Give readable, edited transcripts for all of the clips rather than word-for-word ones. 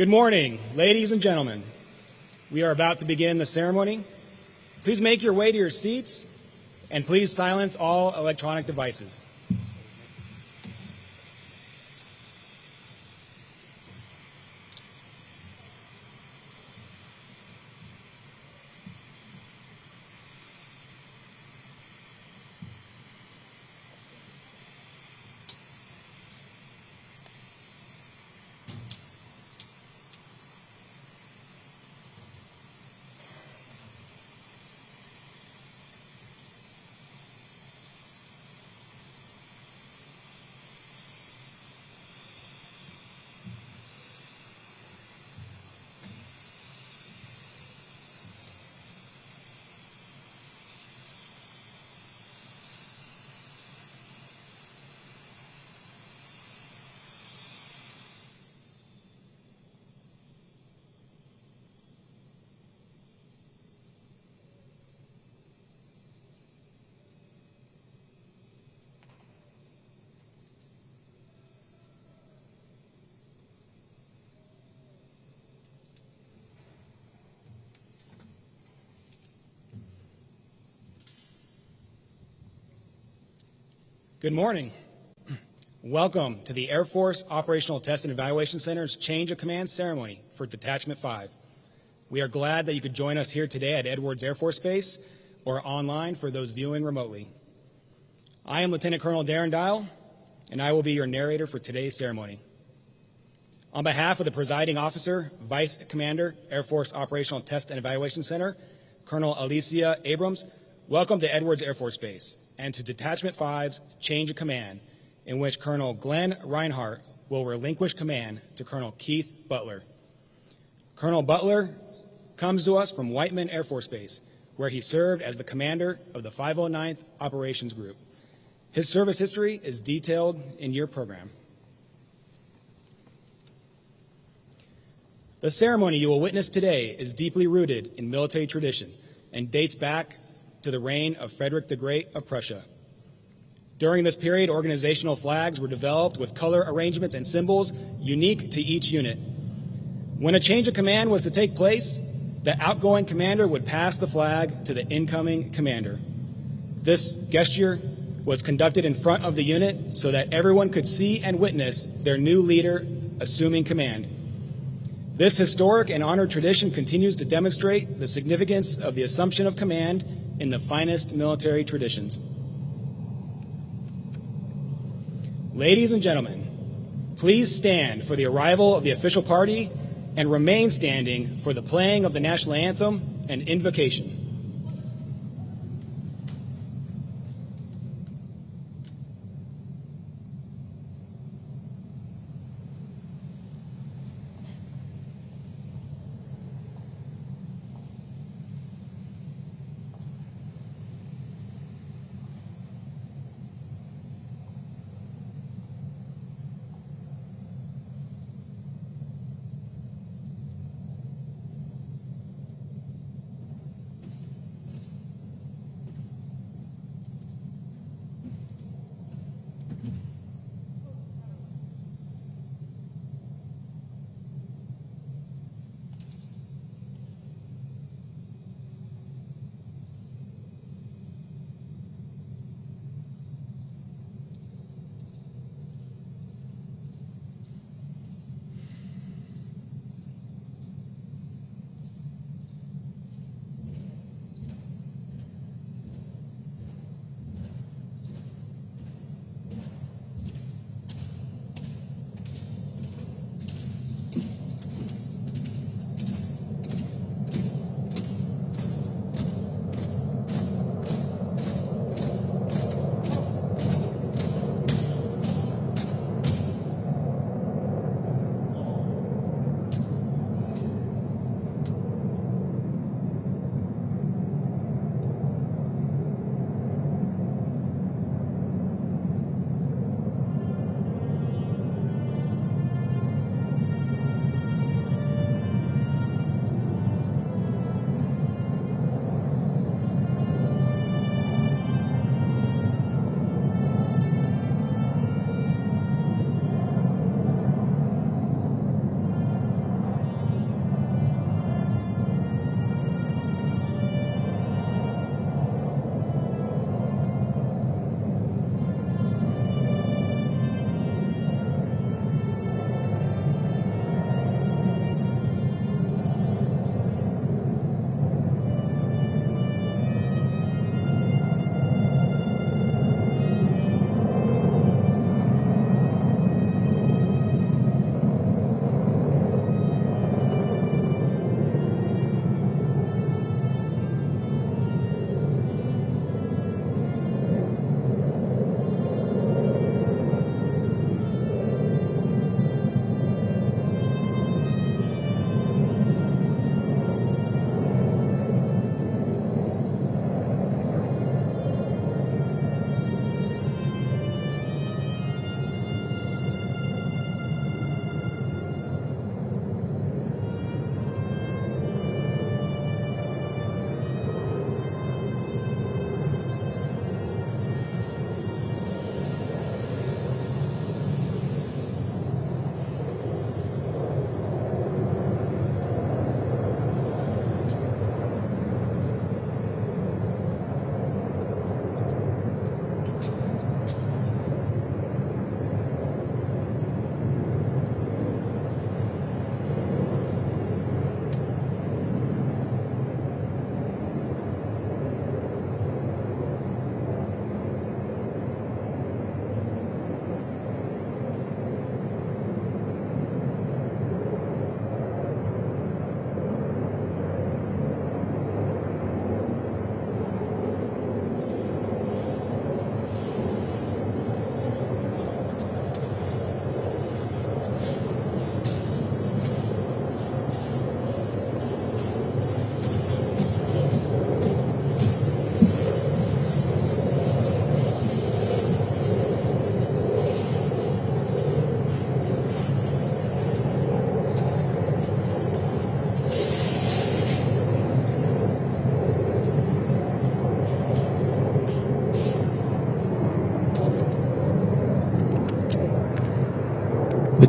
Good morning, ladies and gentlemen. We are about to begin the ceremony. Please make your way to your seats, and please silence all electronic devices. Good morning. Welcome to the Air Force Operational Test and Evaluation Center's Change of Command ceremony for Detachment 5. We are glad that you could join us here today at Edwards Air Force Base or online for those viewing remotely. I am Lieutenant Colonel Darren Dial, and I will be your narrator for today's ceremony. On behalf of the Presiding Officer, Vice Commander, Air Force Operational Test and Evaluation Center, Colonel Alicia Abrams, welcome to Edwards Air Force Base and to Detachment 5's Change of Command, in which Colonel Glenn Rineheart will relinquish command to Colonel Keith Butler. Colonel Butler comes to us from Whiteman Air Force Base, where he served as the commander of the 509th Operations Group. His service history is detailed in your program. The ceremony you will witness today is deeply rooted in military tradition and dates back to the reign of Frederick the Great of Prussia. During this period, organizational flags were developed with color arrangements and symbols unique to each unit. When a change of command was to take place, the outgoing commander would pass the flag to the incoming commander. This gesture was conducted in front of the unit so that everyone could see and witness their new leader assuming command. This historic and honored tradition continues to demonstrate the significance of the assumption of command in the finest military traditions. Ladies and gentlemen, please stand for the arrival of the official party and remain standing for the playing of the national anthem and invocation.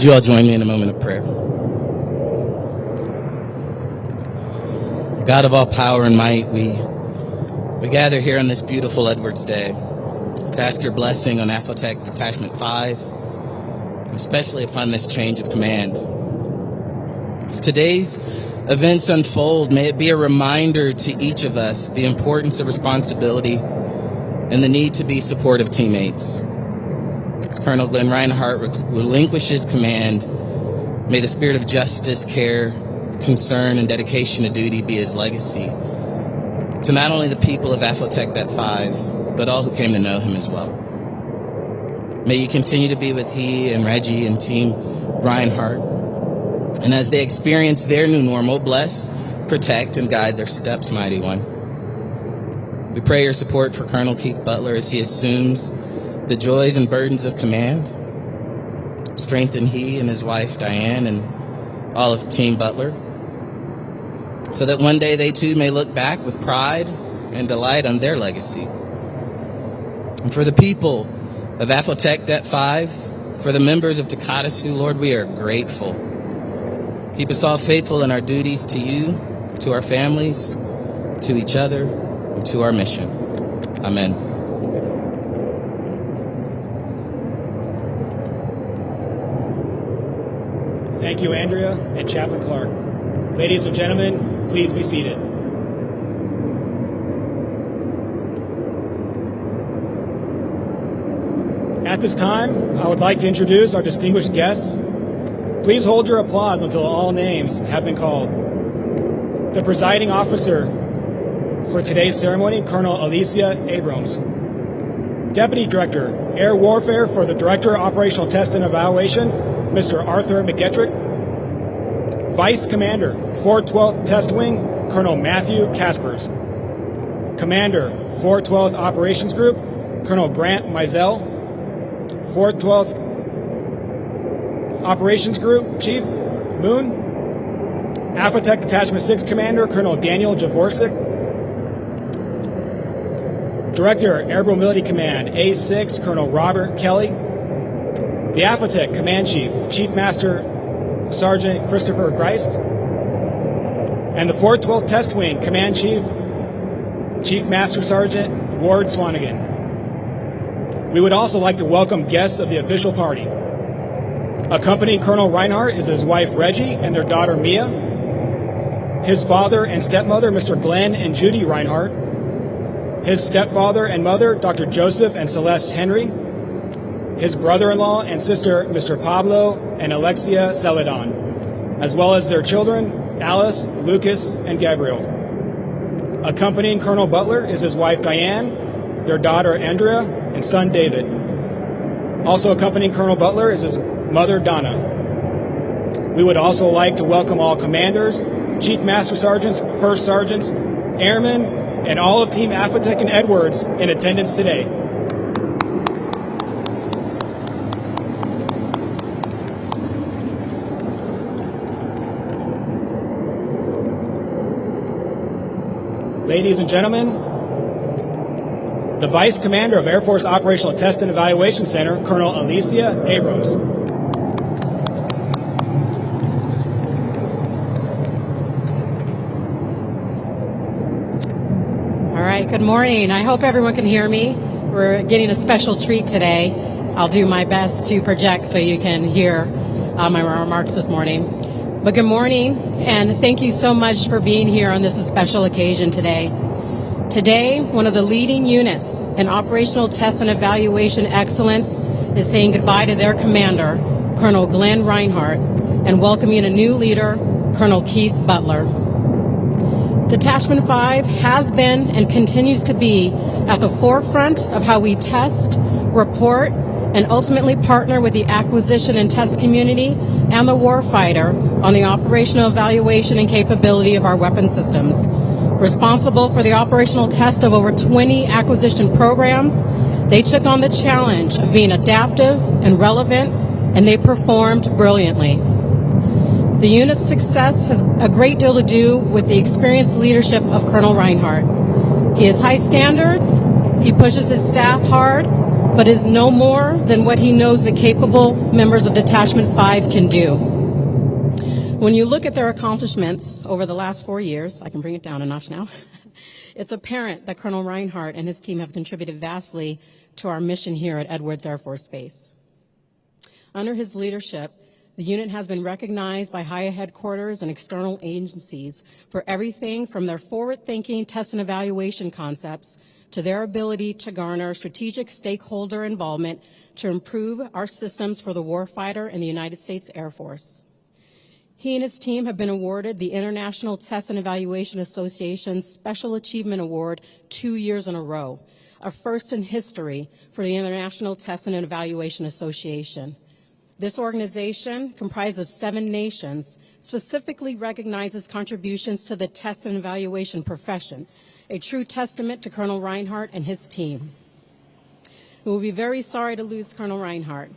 Would you all join me in a moment of prayer? God of all power and might, we gather here on this beautiful Edwards Day to ask your blessing on AFOTEC Detachment 5, and especially upon this change of command. As today's events unfold, may it be a reminder to each of us the importance of responsibility and the need to be supportive teammates. As Colonel Glenn Rineheart relinquishes command, may the spirit of justice, care, concern, and dedication to duty be his legacy to not only the people of AFOTEC Det5, but all who came to know him as well. May you continue to be with he and Reggie and Team Rineheart, and as they experience their new normal, bless, protect, and guide their steps, Mighty One. We pray your support for Colonel Keith Butler as he assumes the joys and burdens of command. Strengthen he and his wife, Diane, and all of Team Butler, so that one day they too may look back with pride and delight on their legacy. And for the people of AFOTEC Det5, for the members of Takatisu, Lord, we are grateful. Keep us all faithful in our duties to you, to our families, to each other, and to our mission. Amen. Thank you, Andrea and Chaplain Clark. Ladies and gentlemen, please be seated. At this time, I would like to introduce our distinguished guests. Please hold your applause until all names have been called. The presiding officer for today's ceremony, Colonel Alicia Abrams. Deputy Director, Air Warfare for the Director of Operational Test and Evaluation, Mr. Arthur McGettrick. Vice Commander, 412th Test Wing, Colonel Matthew Caspers. Commander, 412th Operations Group, Colonel Grant Mizell. 412th Operations Group Chief Moon. AFOTEC Detachment 6 Commander, Colonel Daniel Javorczyk. Director, Airborne Mobility Command, A6, Colonel Robert Kelly. The AFOTEC Command Chief, Chief Master Sergeant Christopher Greist. And the 412th Test Wing Command Chief, Chief Master Sergeant Ward Swanigan. We would also like to welcome guests of the official party. Accompanying Colonel Rineheart is his wife Reggie and their daughter Mia. His father and stepmother, Mr. Glenn and Judy Rineheart. His stepfather and mother, Dr. Joseph and Celeste Henry. His brother-in-law and sister, Mr. Pablo and Alexia Celadon, as well as their children, Alice, Lucas, and Gabriel. Accompanying Colonel Butler is his wife Diane, their daughter Andrea, and son David. Also accompanying Colonel Butler is his mother Donna. We would also like to welcome all commanders, chief master sergeants, first sergeants, airmen, and all of Team AFOTEC and Edwards in attendance today. Ladies and gentlemen, the Vice Commander of Air Force Operational Test and Evaluation Center, Colonel Alicia Abrams. All right, good morning. I hope everyone can hear me. We're getting a special treat today. I'll do my best to project so you can hear my remarks this morning. But good morning, and thank you so much for being here on this special occasion today. Today, one of the leading units in operational test and evaluation excellence is saying goodbye to their commander, Colonel Glenn Rineheart, and welcoming a new leader, Colonel Keith Butler. Detachment 5 has been and continues to be at the forefront of how we test, report, and ultimately partner with the acquisition and test community and the warfighter on the operational evaluation and capability of our weapon systems. Responsible for the operational test of over 20 acquisition programs, they took on the challenge of being adaptive and relevant, and they performed brilliantly. The unit's success has a great deal to do with the experienced leadership of Colonel Rineheart. He has high standards, He pushes his staff hard, but is no more than what he knows the capable members of Detachment 5 can do. When you look at their accomplishments over the last 4 years, I can bring it down a notch now, it's apparent that Colonel Rineheart and his team have contributed vastly to our mission here at Edwards Air Force Base. Under his leadership, the unit has been recognized by higher headquarters and external agencies for everything from their forward-thinking test and evaluation concepts to their ability to garner strategic stakeholder involvement to improve our systems for the warfighter and the United States Air Force. He and his team have been awarded the International Test and Evaluation Association's Special Achievement Award 2 years in a row, a first in history for the International Test and Evaluation Association. This organization, comprised of 7 nations, specifically recognizes contributions to the test and evaluation profession, a true testament to Colonel Rineheart and his team. We will be very sorry to lose Colonel Rineheart.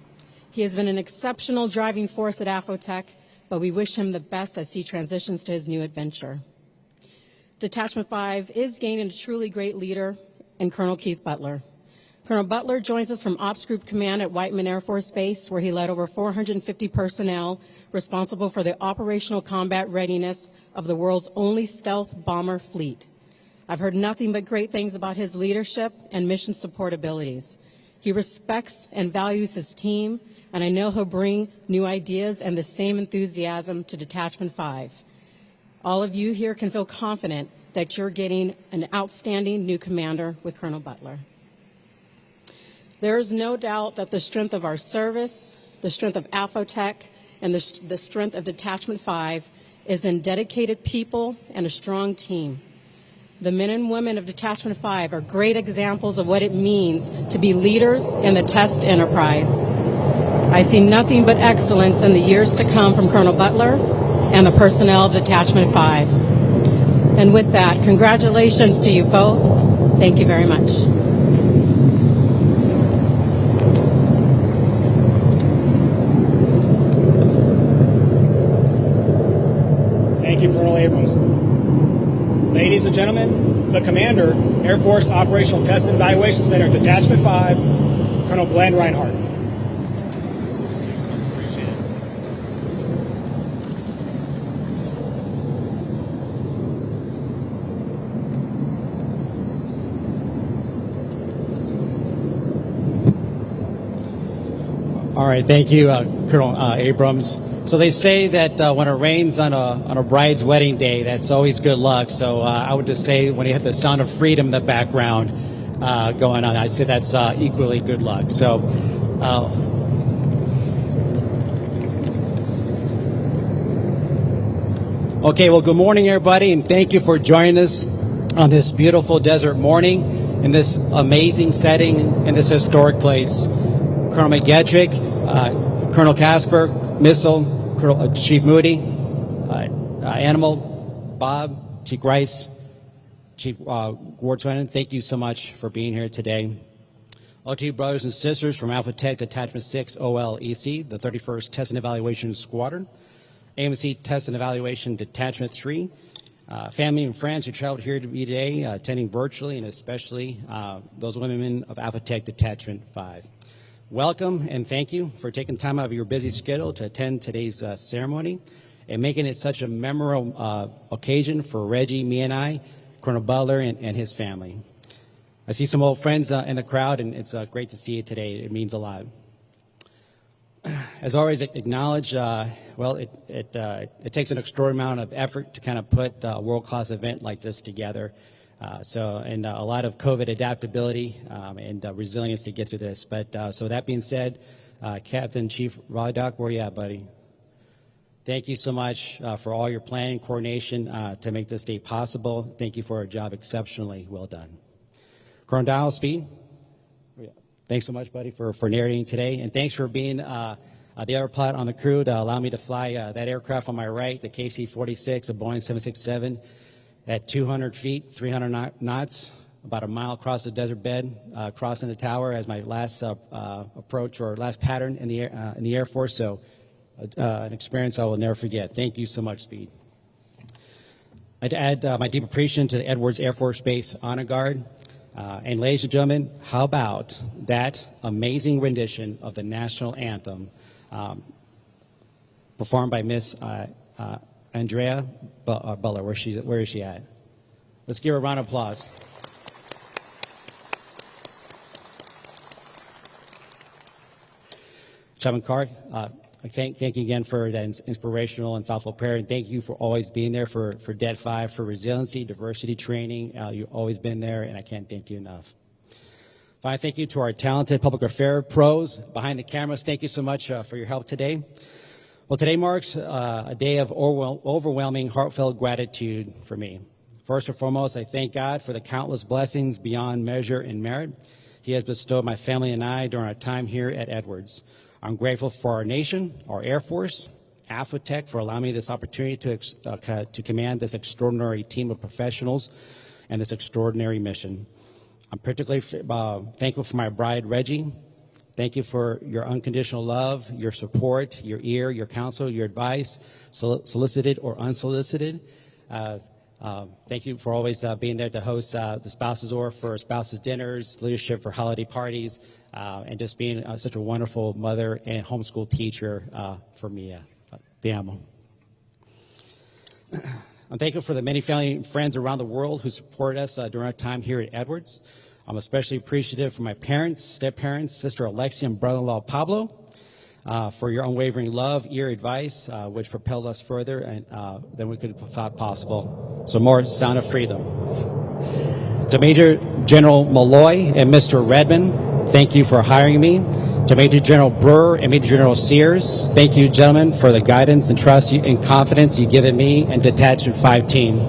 He has been an exceptional driving force at AFOTEC, but we wish him the best as he transitions to his new adventure. Detachment 5 is gaining a truly great leader in Colonel Keith Butler. Colonel Butler joins us from Ops Group Command at Whiteman Air Force Base, where he led over 450 personnel responsible for the operational combat readiness of the world's only stealth bomber fleet. I've heard nothing but great things about his leadership and mission support abilities. He respects and values his team, and I know he'll bring new ideas and the same enthusiasm to Detachment 5. All of you here can feel confident that you're getting an outstanding new commander with Colonel Butler. There is no doubt that the strength of our service, the strength of AFOTEC, and the strength of Detachment 5 is in dedicated people and a strong team. The men and women of Detachment 5 are great examples of what it means to be leaders in the test enterprise. I see nothing but excellence in the years to come from Colonel Butler and the personnel of Detachment 5. And with that, congratulations to you both. Thank you very much. Thank you, Colonel Abrams. Ladies and gentlemen, the Commander, Air Force Operational Test and Evaluation Center, Detachment 5, Colonel Glenn Rineheart. Appreciate it. All right, thank you, Colonel Abrams. So they say that when it rains on a bride's wedding day, that's always good luck. So I would just say when you have the sound of freedom in the background going on, I say that's equally good luck. So. Okay, well, good morning, everybody, and thank you for joining us on this beautiful desert morning in this amazing setting in this historic place. Colonel McGetrick, Colonel Casper, Missile, Colonel Chief Moody, Animal, Bob, Chief Rice, Chief Wardsman, thank you so much for being here today. All to you brothers and sisters from AFOTEC Detachment 6 OLEC, the 31st Test and Evaluation Squadron, AMC Test and Evaluation Detachment 3, family and friends who traveled here to be today, attending virtually, and especially those women of AFOTEC Detachment 5. Welcome and thank you for taking time out of your busy schedule to attend today's ceremony and making it such a memorable occasion for Reggie, me, and I, Colonel Butler, and his family. I see some old friends in the crowd, and it's great to see you today. It means a lot. As always, acknowledge, it takes an extraordinary amount of effort to kind of put a world-class event like this together. And a lot of COVID adaptability and resilience to get through this. But so that being said, Captain Chief Rodock, where you at, buddy? Thank you so much for all your planning, coordination to make this day possible. Thank you for a job exceptionally well done. Colonel Donald Speed, thanks so much, buddy, for narrating today. And thanks for being the other pilot on the crew to allow me to fly that aircraft on my right, the KC-46, a Boeing 767. At 200 feet, 300 knots, about a mile across the desert bed, crossing the tower as my last approach or last pattern in the Air Force. So an experience I will never forget. Thank you so much, Speed. I'd add my deep appreciation to the Edwards Air Force Base Honor Guard. And ladies and gentlemen, how about that amazing rendition of the national anthem performed by Miss Andrea Butler? Where is she at? Let's give her a round of applause. Chairman Carr, thank you again for that inspirational and thoughtful prayer, and thank you for always being there for Det5, for resiliency, diversity training. You've always been there, and I can't thank you enough. Finally, thank you to our talented public affairs pros behind the cameras. Thank you so much for your help today. Well, today marks a day of overwhelming, heartfelt gratitude for me. First and foremost, I thank God for the countless blessings beyond measure and merit He has bestowed my family and I during our time here at Edwards. I'm grateful for our nation, our Air Force, AFOTEC for allowing me this opportunity to command this extraordinary team of professionals and this extraordinary mission. I'm particularly thankful for my bride, Reggie. Thank you for your unconditional love, your support, your ear, your counsel, your advice, solicited or unsolicited. Thank you for always being there to host the spouses or for spouses dinners, leadership for holiday parties, and just being such a wonderful mother and homeschool teacher for me. Te amo. I'm thankful for the many family and friends around the world who support us during our time here at Edwards. I'm especially appreciative for my parents, step-parents, Sister Alexia and brother-in-law Pablo, for your unwavering love, ear, advice, which propelled us further than we could have thought possible. So more sound of freedom. To Major General Malloy and Mr. Redmond, thank you for hiring me. To Major General Brewer and Major General Sears, thank you, gentlemen, for the guidance and trust and confidence you've given me and Detachment 5 team.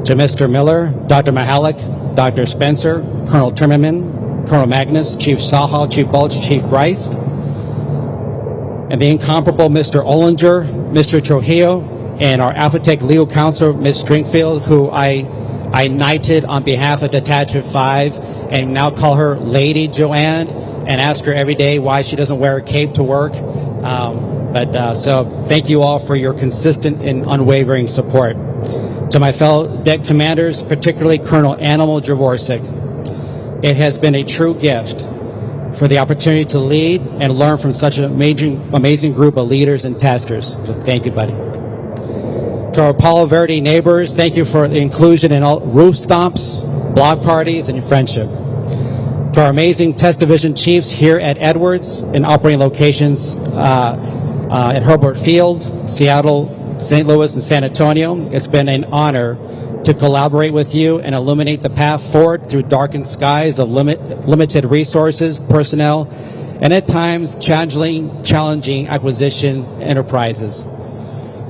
To Mr. Miller, Dr. Mahalik, Dr. Spencer, Colonel Timmerman, Colonel Magnus, Chief Sahal, Chief Bulch, Chief Rice, and the incomparable Mr. Ollinger, Mr. Trujillo, and our AFOTEC legal counsel, Ms. Stringfield, who I knighted on behalf of Detachment 5 and now call her Lady Joanne and ask her every day why she doesn't wear a cape to work. So thank you all for your consistent and unwavering support. To my fellow deck commanders, particularly Colonel Animal Javorczyk, it has been a true gift for the opportunity to lead and learn from such an amazing group of leaders and testers. So thank you, buddy. To our Palo Verde neighbors, thank you for the inclusion in all roof stomps, block parties, and friendship. To our amazing test division chiefs here at Edwards in operating locations at Herbert Field, Seattle, St. Louis, and San Antonio, it's been an honor to collaborate with you and illuminate the path forward through darkened skies of limited resources, personnel, and at times challenging acquisition enterprises.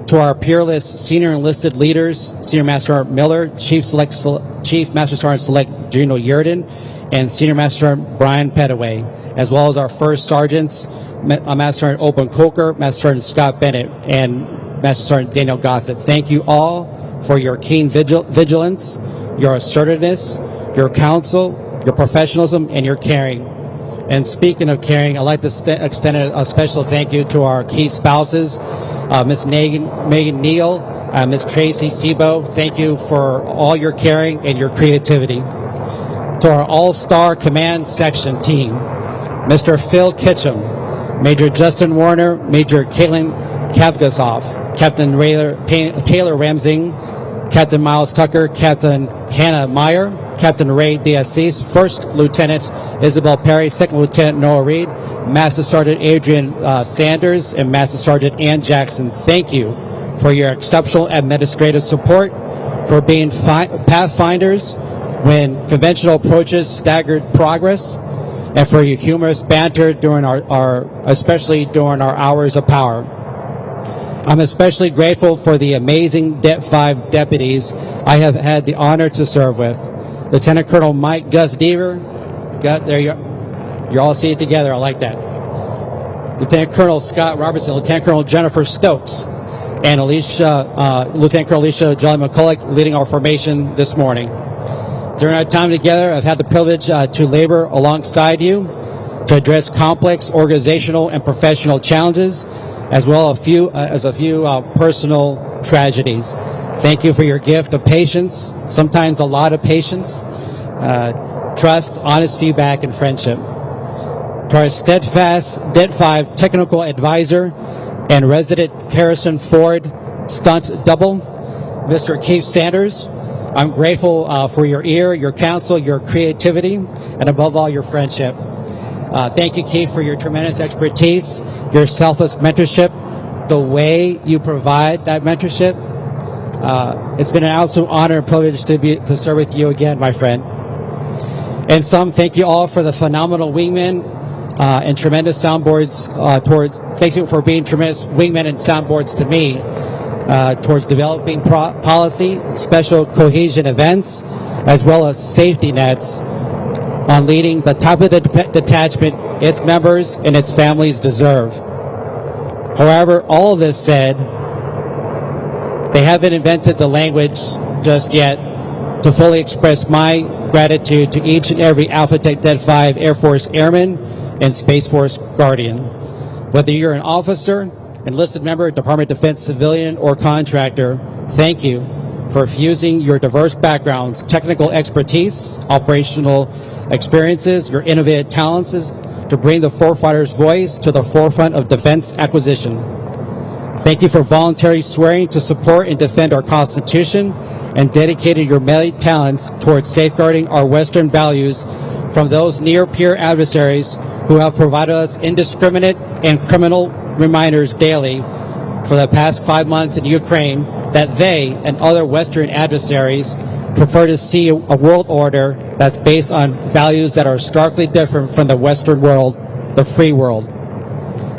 To our peerless senior enlisted leaders, Senior Master Sergeant Miller, Chief Master Sergeant Select Gino Yurden, and Senior Master Sergeant Brian Petaway, as well as our first sergeants, Master Sergeant Open Coker, Master Sergeant Scott Bennett, and Master Sergeant Daniel Gossett. Thank you all for your keen vigilance, your assertiveness, your counsel, your professionalism, and your caring. And speaking of caring, I'd like to extend a special thank you to our key spouses, Ms. Megan Neal, Ms. Tracy Sebo. Thank you for all your caring and your creativity. To our all-star command section team, Mr. Phil Kitchum, Major Justin Warner, Major Caitlin Kavgazov, Captain Taylor Ramsing, Captain Miles Tucker, Captain Hannah Meyer, Captain Ray D'Assis, First Lieutenant Isabel Perry, Second Lieutenant Noah Reed, Master Sergeant Adrian Sanders, and Master Sergeant Ann Jackson. Thank you for your exceptional administrative support, for being pathfinders when conventional approaches staggered progress, and for your humorous banter during especially during our hours of power. I'm especially grateful for the amazing Det5 deputies I have had the honor to serve with. Lieutenant Colonel Mike Gus Deaver, there you are. You all see it together. I like that. Lieutenant Colonel Scott Robertson, Lieutenant Colonel Jennifer Stokes, and Lieutenant Colonel Alicia Jolly McCulloch leading our formation this morning. During our time together, I've had the privilege to labor alongside you to address complex organizational and professional challenges, as well as a few personal tragedies. Thank you for your gift of patience, sometimes a lot of patience. trust, honest feedback, and friendship. To our steadfast Det5 technical advisor and resident Harrison Ford stunt double, Mr. Keith Sanders, I'm grateful for your ear, your counsel, your creativity, and above all, your friendship. Thank you, Keith, for your tremendous expertise, your selfless mentorship, the way you provide that mentorship. It's been an absolute honor and privilege to serve with you again, my friend. And thank you all for the phenomenal wingmen and tremendous soundboards thank you for being tremendous wingmen and soundboards to me towards developing policy, special cohesion events, as well as safety nets on leading the type of detachment its members and its families deserve. However, all of this said, they haven't invented the language just yet to fully express my gratitude to each and every AFOTEC Det5 Air Force Airman and Space Force Guardian. Whether you're an officer, enlisted member, Department of Defense civilian, or contractor, thank you for fusing your diverse backgrounds, technical expertise, operational experiences, your innovative talents to bring the forefighter's voice to the forefront of defense acquisition. Thank you for voluntarily swearing to support and defend our Constitution and dedicating your many talents towards safeguarding our Western values from those near-peer adversaries who have provided us indiscriminate and criminal reminders daily for the past 5 months in Ukraine that they and other Western adversaries prefer to see a world order that's based on values that are starkly different from the Western world, the free world.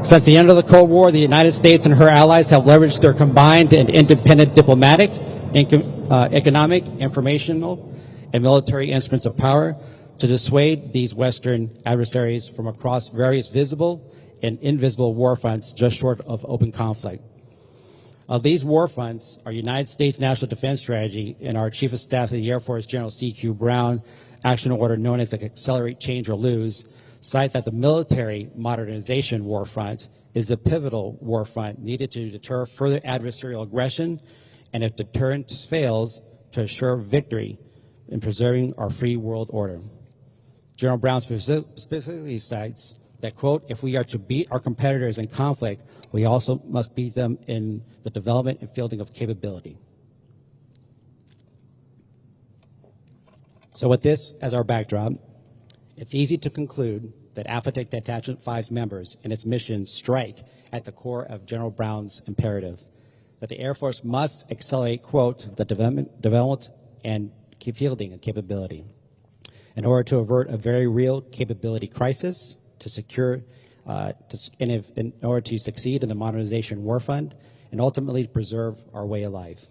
Since the end of the Cold War, the United States and her allies have leveraged their combined and independent diplomatic, economic, informational, and military instruments of power to dissuade these Western adversaries from across various visible and invisible war fronts just short of open conflict. Of these war fronts, our United States National Defense Strategy and our Chief of Staff of the Air Force, General C.Q. Brown, action order known as the Accelerate, Change, or Lose, cite that the military modernization war front is the pivotal war front needed to deter further adversarial aggression, and if deterrence fails, to assure victory in preserving our free world order. General Brown specifically cites that, quote, if we are to beat our competitors in conflict, we also must beat them in the development and fielding of capability. So with this as our backdrop, it's easy to conclude that AFOTEC Detachment 5's members and its mission strike at the core of General Brown's imperative that the Air Force must accelerate, quote, the development and fielding of capability in order to avert a very real capability crisis, to secure, in order to succeed in the modernization war fund, and ultimately to preserve our way of life.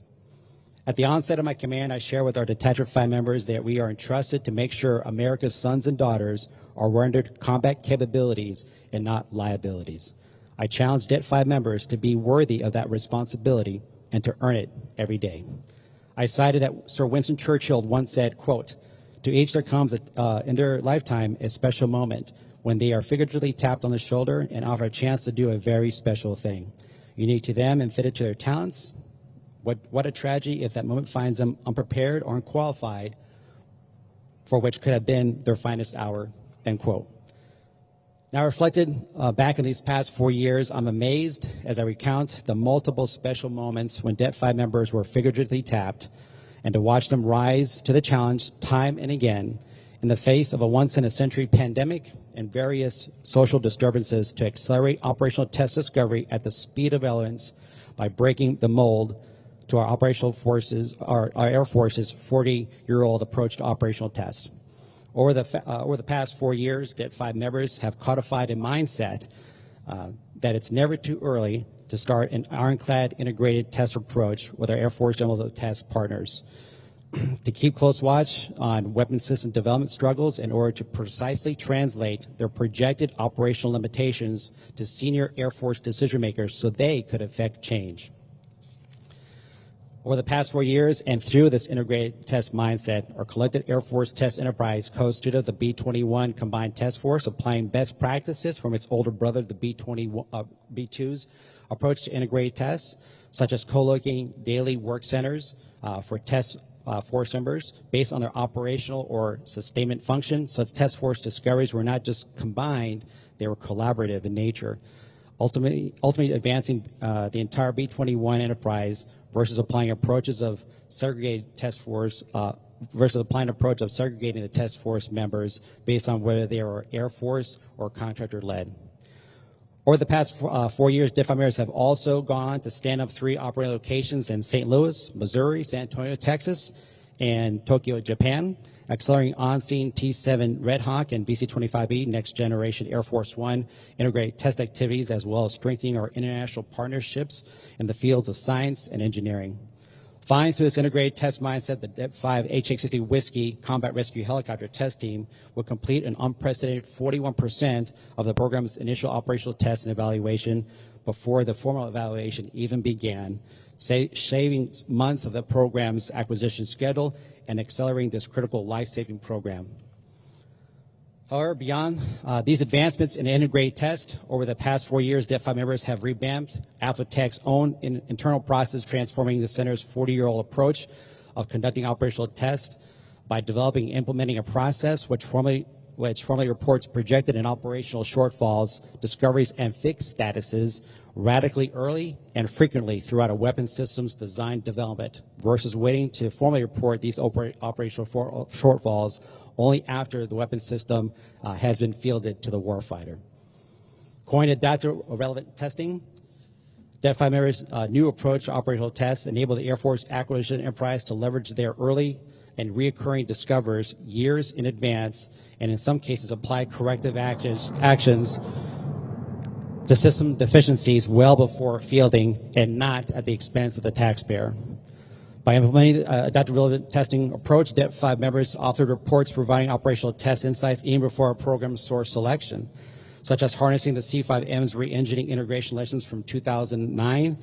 At the onset of my command, I share with our Detachment 5 members that we are entrusted to make sure America's sons and daughters are rendered combat capabilities and not liabilities. I challenge Det5 members to be worthy of that responsibility and to earn it every day. I cited that Sir Winston Churchill once said, quote, to each there comes in their lifetime a special moment when they are figuratively tapped on the shoulder and offered a chance to do a very special thing, unique to them and fitted to their talents. What a tragedy if that moment finds them unprepared or unqualified for which could have been their finest hour, end quote. Now reflected back in these past 4 years, I'm amazed as I recount the multiple special moments when Det5 members were figuratively tapped, and to watch them rise to the challenge time and again in the face of a once-in-a-century pandemic and various social disturbances to accelerate operational test discovery at the speed of elements by breaking the mold to our operational forces, our Air Force's 40-year-old approach to operational tests. Over the past 4 years, Det5 members have codified a mindset that it's never too early to start an ironclad integrated test approach with our Air Force General Test partners, to keep close watch on weapon system development struggles in order to precisely translate their projected operational limitations to senior Air Force decision makers so they could effect change. Over the past 4 years and through this integrated test mindset, our collective Air Force test enterprise co-stood the B-21 Combined Test Force, applying best practices from its older brother, the B-2's approach to integrated tests, such as co-locating daily work centers for test force members based on their operational or sustainment function. So the task force discoveries were not just combined, they were collaborative in nature, ultimately advancing the entire B-21 enterprise versus applying approaches of segregated task force versus applying an approach of segregating the task force members based on whether they are Air Force or contractor-led. Over the past 4 years, Det5 members have also gone on to stand up 3 operating locations in St. Louis, Missouri, San Antonio, Texas, and Tokyo, Japan, accelerating on-scene T-7 Red Hawk and BC-25B Next Generation Air Force One integrated test activities, as well as strengthening our international partnerships in the fields of science and engineering. Following through this integrated test mindset, the Det5 HH-60 Whiskey Combat Rescue Helicopter Test Team will complete an unprecedented 41% of the program's initial operational tests and evaluation before the formal evaluation even began, saving months of the program's acquisition schedule and accelerating this critical life-saving program. However, beyond these advancements in integrated test, over the past 4 years, Det5 members have revamped AFOTEC's own internal process, transforming the center's 40-year-old approach of conducting operational tests by developing and implementing a process which formally reports projected and operational shortfalls, discoveries, and fixed statuses radically early and frequently throughout a weapon systems design development versus waiting to formally report these operational shortfalls only after the weapon system has been fielded to the warfighter. Coined adaptive relevant testing, Det5 members' new approach to operational tests enable the Air Force Acquisition Enterprise to leverage their early and reoccurring discoveries years in advance, and in some cases apply corrective actions to system deficiencies well before fielding and not at the expense of the taxpayer. By implementing the adaptive relevant testing approach, Det5 members authored reports providing operational test insights even before a program source selection, such as harnessing the C5M's re-engineering integration lessons from 2009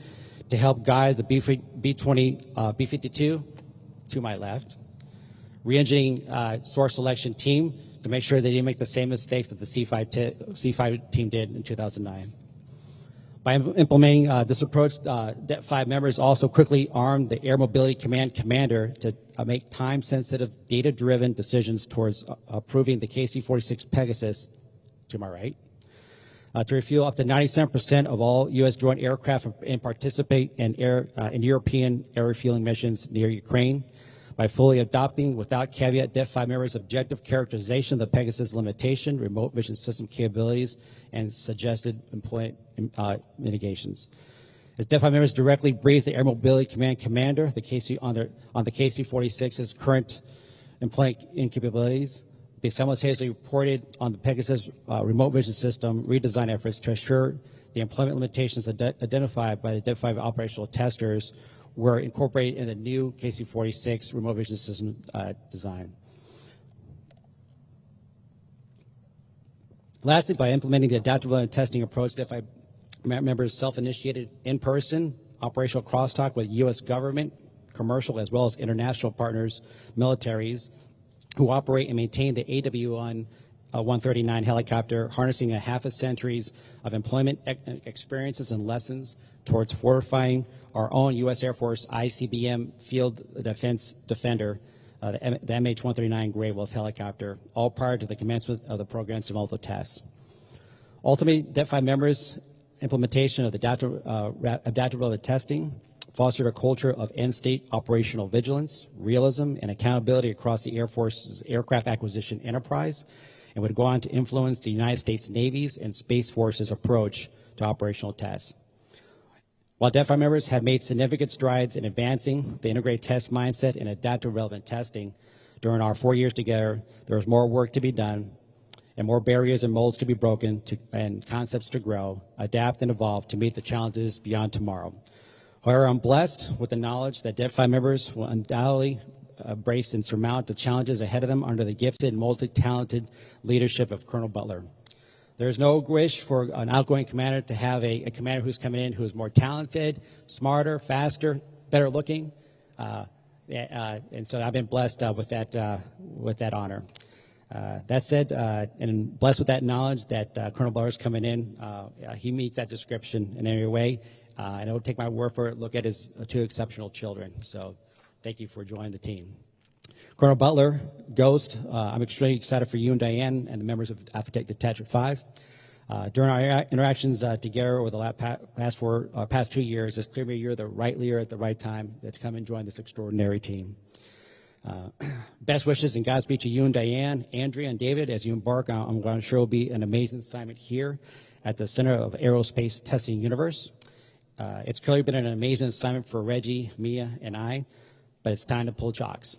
to help guide the B-52 to my left, re-engineering source selection team to make sure they didn't make the same mistakes that the C5 team did in 2009. By implementing this approach, Det5 members also quickly armed the Air Mobility Command commander to make time-sensitive, data-driven decisions towards approving the KC-46 Pegasus, to my right, to refuel up to 97% of all U.S. joint aircraft and participate in European air refueling missions near Ukraine. By fully adopting, without caveat, Det5 members' objective characterization of the Pegasus limitation, remote mission system capabilities, and suggested employment mitigations. As Det5 members directly briefed the Air Mobility Command commander on the KC-46's current employment incapabilities, they simultaneously reported on the Pegasus remote vision system redesign efforts to assure the employment limitations identified by the Det5 operational testers were incorporated in the new KC-46 remote vision system design. Lastly, by implementing the adaptive testing approach, Det5 members self-initiated in-person operational crosstalk with U.S. government, commercial, as well as international partners, militaries, who operate and maintain the AW139 helicopter, harnessing a half a centuries of employment experiences and lessons towards fortifying our own U.S. Air Force ICBM Field Defense Defender, the MH-139 Gray Wolf helicopter, all prior to the commencement of the program's developmental tests. Ultimately, Det5 members' implementation of the adaptive relevant testing fostered a culture of end-state operational vigilance, realism, and accountability across the Air Force's aircraft acquisition enterprise, and would go on to influence the United States Navy's and Space Force's approach to operational tests. While Det5 members have made significant strides in advancing the integrated test mindset and adaptive relevant testing during our 4 years together, there is more work to be done and more barriers and molds to be broken and concepts to grow, adapt, and evolve to meet the challenges beyond tomorrow. However, I'm blessed with the knowledge that Det5 members will undoubtedly embrace and surmount the challenges ahead of them under the gifted and multi-talented leadership of Colonel Butler. There's no wish for an outgoing commander to have a commander who's coming in who is more talented, smarter, faster, better looking, and so I've been blessed with that honor. That said, and blessed with that knowledge that Colonel Butler is coming in, he meets that description in every way. And I don't take my word for it. Look at his 2 exceptional children. So thank you for joining the team. Colonel Butler, Ghost, I'm extremely excited for you and Diane and the members of AFOTEC Detachment 5. During our interactions together over the past 2 years, it's clear to me you're the right leader at the right time to come and join this extraordinary team. Best wishes and Godspeed to you and Diane, Andrea, and David as you embark on what I'm sure will be an amazing assignment here at the Center of Aerospace Testing Universe. It's clearly been an amazing assignment for Reggie, Mia, and I, but it's time to pull chocks.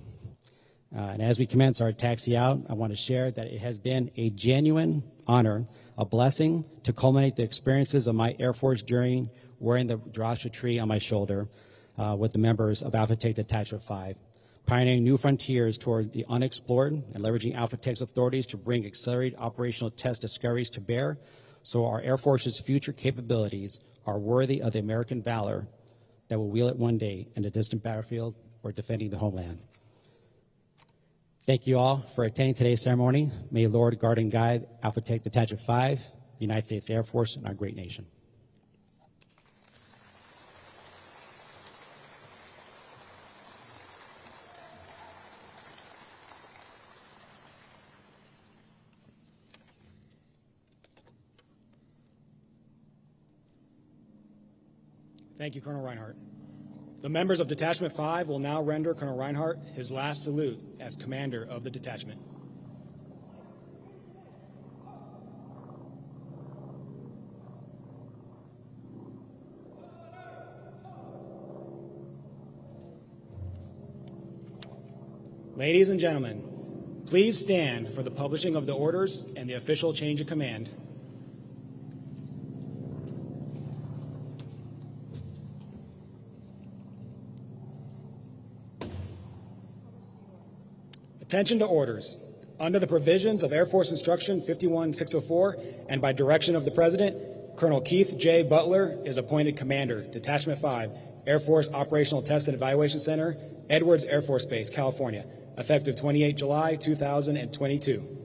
And as we commence our taxi out, I want to share that it has been a genuine honor, a blessing to culminate the experiences of my Air Force journey wearing the Joshua tree on my shoulder with the members of AFOTEC Detachment 5, pioneering new frontiers toward the unexplored and leveraging AFOTEC's authorities to bring accelerated operational test discoveries to bear so our Air Force's future capabilities are worthy of the American valor that will wield it one day in a distant battlefield or defending the homeland. Thank you all for attending today's ceremony. May the Lord guard and guide AFOTEC Detachment 5, the United States Air Force, and our great nation. Thank you, Colonel Rineheart. The members of Detachment 5 will now render Colonel Rineheart his last salute as commander of the detachment. Ladies and gentlemen, please stand for the publishing of the orders and the official change of command. Attention to orders. Under the provisions of Air Force Instruction 51604 and by direction of the President, Colonel Keith J. Butler is appointed Commander, Detachment 5, Air Force Operational Test and Evaluation Center, Edwards Air Force Base, California, effective 28 July 2022.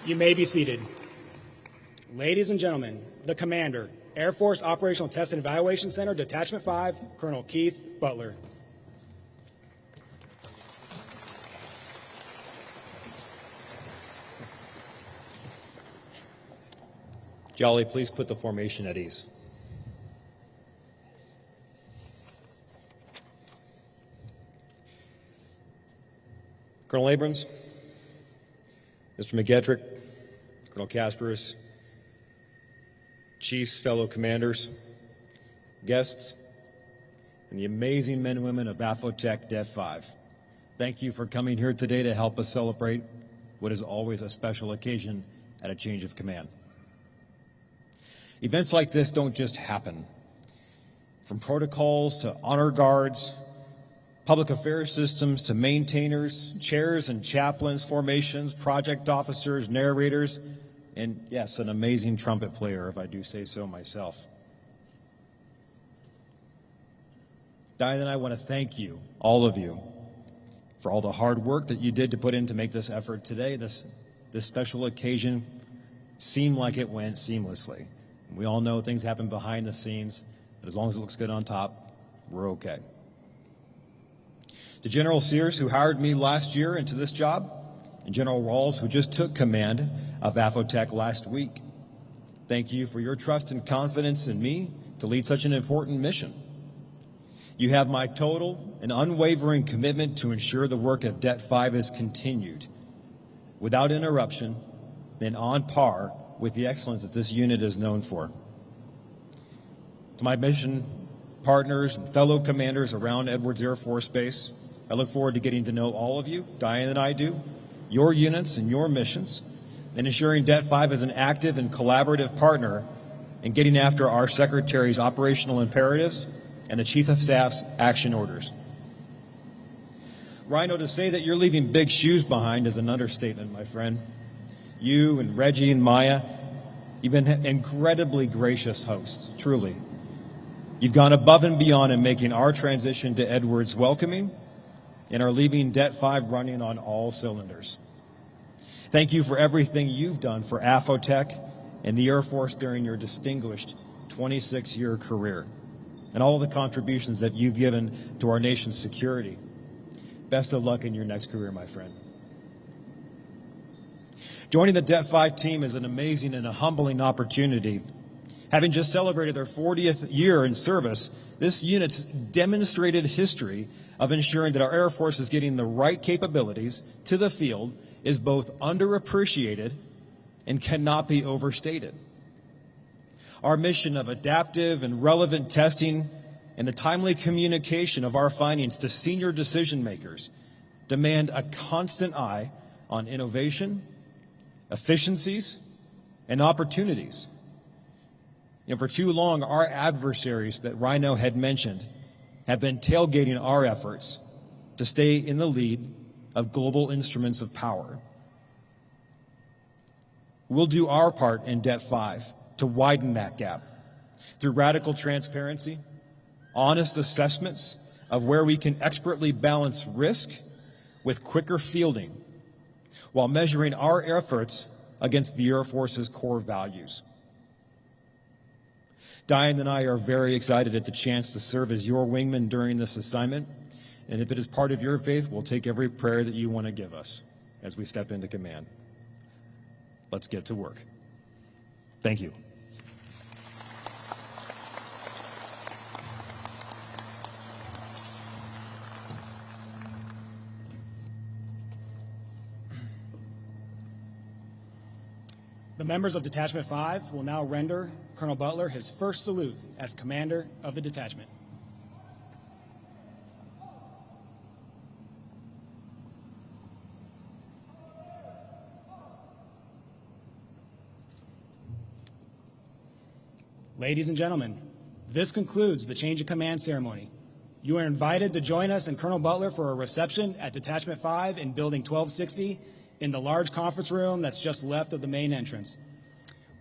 You may be seated. Ladies and gentlemen, the Commander, Air Force Operational Test and Evaluation Center, Detachment 5, Colonel Keith Butler. Jolly, please put the formation at ease. Colonel Abrams, Mr. McGettrick, Colonel Kasparis, chiefs, fellow commanders, guests, and the amazing men and women of AFOTEC Det5. Thank you for coming here today to help us celebrate what is always a special occasion at a change of command. Events like this don't just happen. From protocols to honor guards, public affairs systems to maintainers, chairs and chaplains, formations, project officers, narrators, and yes, an amazing trumpet player, if I do say so myself. Diane and I want to thank you, all of you, for all the hard work that you did to put in to make this effort today. This special occasion seemed like it went seamlessly. We all know things happen behind the scenes, but as long as it looks good on top, we're okay. To General Sears, who hired me last year into this job, and General Rawls, who just took command of AFOTEC last week, thank you for your trust and confidence in me to lead such an important mission. You have my total and unwavering commitment to ensure the work of Det5 is continued without interruption and on par with the excellence that this unit is known for. To my mission partners, and fellow commanders around Edwards Air Force Base. I look forward to getting to know all of you, Diane and I do, your units and your missions, and ensuring Det5 is an active and collaborative partner in getting after our Secretary's operational imperatives and the Chief of Staff's action orders. Rhino, to say that you're leaving big shoes behind is an understatement, my friend. You and Reggie and Maya, you've been incredibly gracious hosts, truly. You've gone above and beyond in making our transition to Edwards welcoming and are leaving Det5 running on all cylinders. Thank you for everything you've done for AFOTEC and the Air Force during your distinguished 26-year career, and all the contributions that you've given to our nation's security. Best of luck in your next career, my friend. Joining the Det5 team is an amazing and a humbling opportunity. Having just celebrated their 40th year in service, this unit's demonstrated history of ensuring that our Air Force is getting the right capabilities to the field is both underappreciated and cannot be overstated. Our mission of adaptive and relevant testing and the timely communication of our findings to senior decision makers demand a constant eye on innovation, efficiencies, and opportunities. For too long, our adversaries that Rhino had mentioned have been tailgating our efforts to stay in the lead of global instruments of power. We'll do our part in Det5 to widen that gap through radical transparency, honest assessments of where we can expertly balance risk with quicker fielding, while measuring our efforts against the Air Force's core values. Diane and I are very excited at the chance to serve as your wingman during this assignment, and if it is part of your faith, we'll take every prayer that you want to give us as we step into command. Let's get to work. Thank you. The members of Detachment 5 will now render Colonel Butler his first salute as commander of the detachment. Ladies and gentlemen, this concludes the change of command ceremony. You are invited to join us and Colonel Butler for a reception at Detachment 5 in Building 1260 in the large conference room that's just left of the main entrance.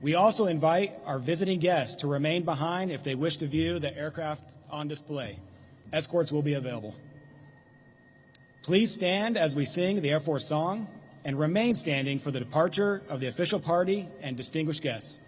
We also invite our visiting guests to remain behind if they wish to view the aircraft on display. Escorts will be available. Please stand as we sing the Air Force song and remain standing for the departure of the official party and distinguished guests.